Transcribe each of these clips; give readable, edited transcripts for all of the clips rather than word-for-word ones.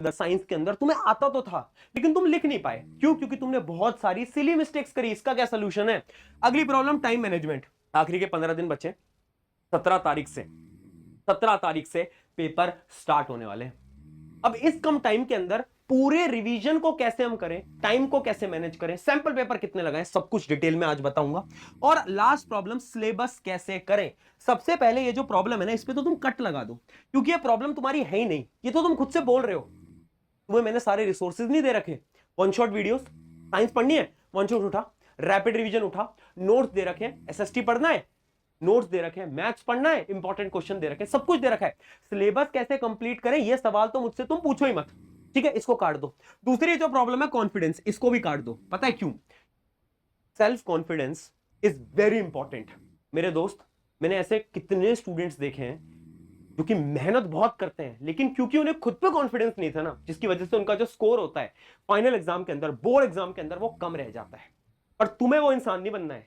Science के अंदर तुम्हें आता तो था लेकिन तुम लिख नहीं पाए। क्यों? क्योंकि तुमने बहुत सारी सिली मिस्टेक्स करी। इसका क्या सोल्यूशन है? अगली प्रॉब्लम, टाइम मैनेजमेंट। आखिरी के 15 दिन बचे। 17 तारीख से 17 तारीख से पेपर स्टार्ट होने वाले हैं। अब इस कम टाइम के अंदर पूरे रिवीजन को कैसे हम करें, टाइम को कैसे मैनेज करें, सैंपल पेपर कितने लगाएं, सब कुछ डिटेल में आज बताऊंगा। और लास्ट प्रॉब्लम, सिलेबस कैसे करें। सबसे पहले ये जो प्रॉब्लम है ना, इस पे तो तुम कट लगा दो, क्योंकि ये प्रॉब्लम तुम्हारी है ही नहीं, ये तो तुम खुद से बोल रहे हो। तुम्हें मैंने सारे रिसोर्सेज नहीं दे रखे। वन शॉट वीडियोस, साइंस पढ़नी है वन शॉट उठा, रैपिड रिवीजन उठा, नोट्स दे रखे हैं, एसएसटी पढ़ना है नोट्स दे रखे हैं, मैथ्स पढ़ना है इंपॉर्टेंट क्वेश्चन दे रखे हैं, सब कुछ दे रखा है। सिलेबस कैसे कंप्लीट करें ये सवाल तो मुझसे तुम पूछो ही मत, ठीक है? इसको काट दो। दूसरी जो प्रॉब्लम है कॉन्फिडेंस, इसको भी काट दो। पता है क्यों? Self confidence is very important. मेरे दोस्त, मैंने ऐसे कितने स्टूडेंट्स देखे हैं जो कि मेहनत बहुत करते हैं, लेकिन क्योंकि उन्हें खुद पे कॉन्फिडेंस नहीं था ना, जिसकी वजह से उनका जो स्कोर होता है फाइनल एग्जाम के अंदर, बोर्ड एग्जाम के अंदर, वो कम रह जाता है। पर तुम्हें वो इंसान नहीं बनना है।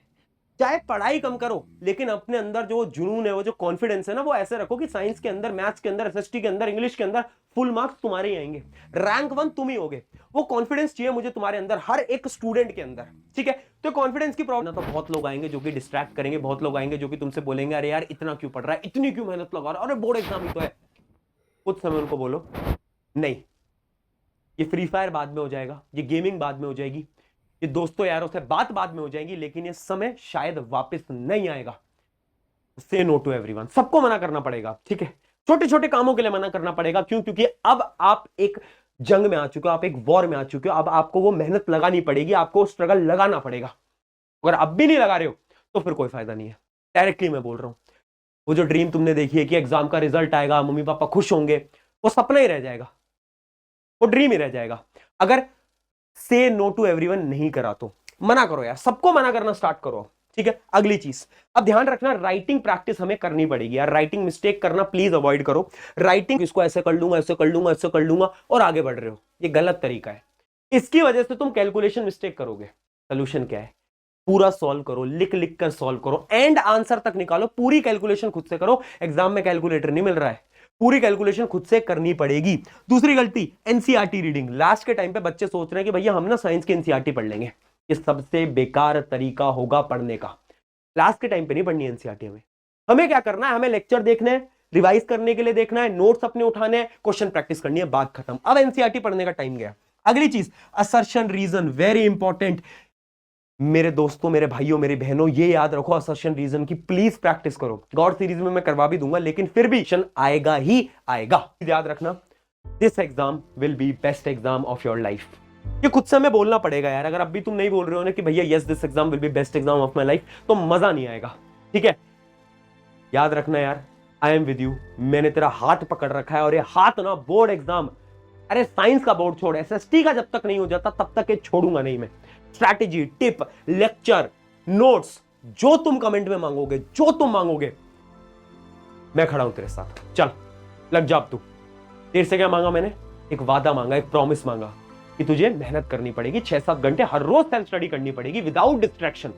चाहे पढ़ाई कम करो, लेकिन अपने अंदर जो जुनून है, वो जो कॉन्फिडेंस है ना, वो ऐसे रखो कि साइंस के अंदर, मैथ्स के अंदर, एसएसटी के अंदर, इंग्लिश के अंदर फुल मार्क्स तुम्हारे ही आएंगे, रैंक 1 तुम ही होगे। वो कॉन्फिडेंस चाहिए मुझे तुम्हारे अंदर, हर एक स्टूडेंट के अंदर, ठीक है? तो कॉन्फिडेंस की प्रॉब्लम, तो बहुत लोग आएंगे जो कि डिस्ट्रैक्ट करेंगे, बहुत लोग आएंगे जो कि तुमसे बोलेंगे अरे यार इतना क्यों पढ़ रहा है, इतनी क्यों मेहनत लगा रहा है, अरे बोर्ड एग्जाम ही तो है। कुछ समय उनको बोलो नहीं, ये फ्री फायर बाद में हो जाएगा, ये गेमिंग बाद में हो जाएगी, ये दोस्तों यारों से बात बाद में हो जाएगी, लेकिन ये समय शायद वापस नहीं आएगा। से नो टू एवरीवन, सबको मना करना पड़ेगा, ठीक है? छोटे छोटे कामों के लिए मना करना पड़ेगा। क्यों? क्योंकि अब आप एक जंग में आ चुके हो, आप एक वॉर में आ चुके हो। अब आपको वो मेहनत लगानी पड़ेगी, आपको स्ट्रगल लगाना पड़ेगा। अगर अब भी नहीं लगा रहे हो तो फिर कोई फायदा नहीं है। डायरेक्टली मैं बोल रहा हूं, वो जो ड्रीम तुमने देखी है कि एग्जाम का रिजल्ट आएगा, मम्मी पापा खुश होंगे, वो सपना ही रह जाएगा, वो ड्रीम ही रह जाएगा। अगर से नो टू एवरीवन नहीं करा तो मना करो यार, सबको मना करना स्टार्ट करो, ठीक है? अगली चीज, अब ध्यान रखना, राइटिंग प्रैक्टिस हमें करनी पड़ेगी यार। राइटिंग मिस्टेक करना प्लीज अवॉइड करो। राइटिंग, इसको ऐसे कर लूंगा, ऐसे कर लूंगा, ऐसे कर लूंगा और आगे बढ़ रहे हो, ये गलत तरीका है। इसकी वजह से तुम कैलकुलेशन मिस्टेक करोगे। सोल्यूशन क्या है? पूरा सॉल्व करो, लिख लिख कर सॉल्व करो, एंड आंसर तक निकालो, पूरी कैलकुलेशन खुद से करो। एग्जाम में कैलकुलेटर नहीं मिल रहा है, पूरी कैलकुलेशन खुद से करनी पड़ेगी। दूसरी गलती, एनसीईआरटी रीडिंग। लास्ट के टाइम पे बच्चे सोच रहे हैं कि भैया हम ना साइंस की एनसीईआरटी पढ़ लेंगे। ये सबसे बेकार तरीका होगा पढ़ने का। लास्ट के टाइम पे नहीं पढ़नी एनसीईआरटी। हमें क्या करना है? हमें लेक्चर देखने हैं, रिवाइज करने के लिए देखना है, नोट्स अपने उठाने हैं, क्वेश्चन प्रैक्टिस करनी है, बात खत्म। अब एनसीईआरटी पढ़ने का टाइम गया। अगली चीज, असर्शन रीजन, वेरी इंपॉर्टेंट। मेरे दोस्तों, मेरे भाइयों, मेरी बहनों, ये याद रखो, असर्शन रीजन की प्लीज प्रैक्टिस करो। गॉड सीरीज में मैं करवा भी दूंगा, लेकिन फिर भी क्वेश्चन आएगा ही आएगा। याद रखना, this exam will be best exam of your life. ये खुद से हमें बोलना पड़ेगा यार। अगर अब भी तुम नहीं बोल रहे हो ना कि भैया yes this exam will be best exam of my life, तो मजा नहीं आएगा, ठीक है? याद रखना यार, आई एम विद यू। मैंने तेरा हाथ पकड़ रखा है, और ये हाथ ना बोर्ड एग्जाम, अरे साइंस का बोर्ड छोड़, एसएसटी का जब तक नहीं हो जाता तब तक ये छोड़ूंगा नहीं मैं। स्ट्रैटेजी, टिप, लेक्चर, नोट्स, जो तुम कमेंट में मांगोगे, जो तुम मांगोगे, मैं खड़ा हूं तेरे साथ। चल लग जा अब तू। तेरे से क्या मांगा मैंने? एक वादा मांगा, एक प्रॉमिस मांगा कि तुझे मेहनत करनी पड़ेगी, 6-7 घंटे हर रोज सेल्फ स्टडी करनी पड़ेगी विदाउट डिस्ट्रैक्शन।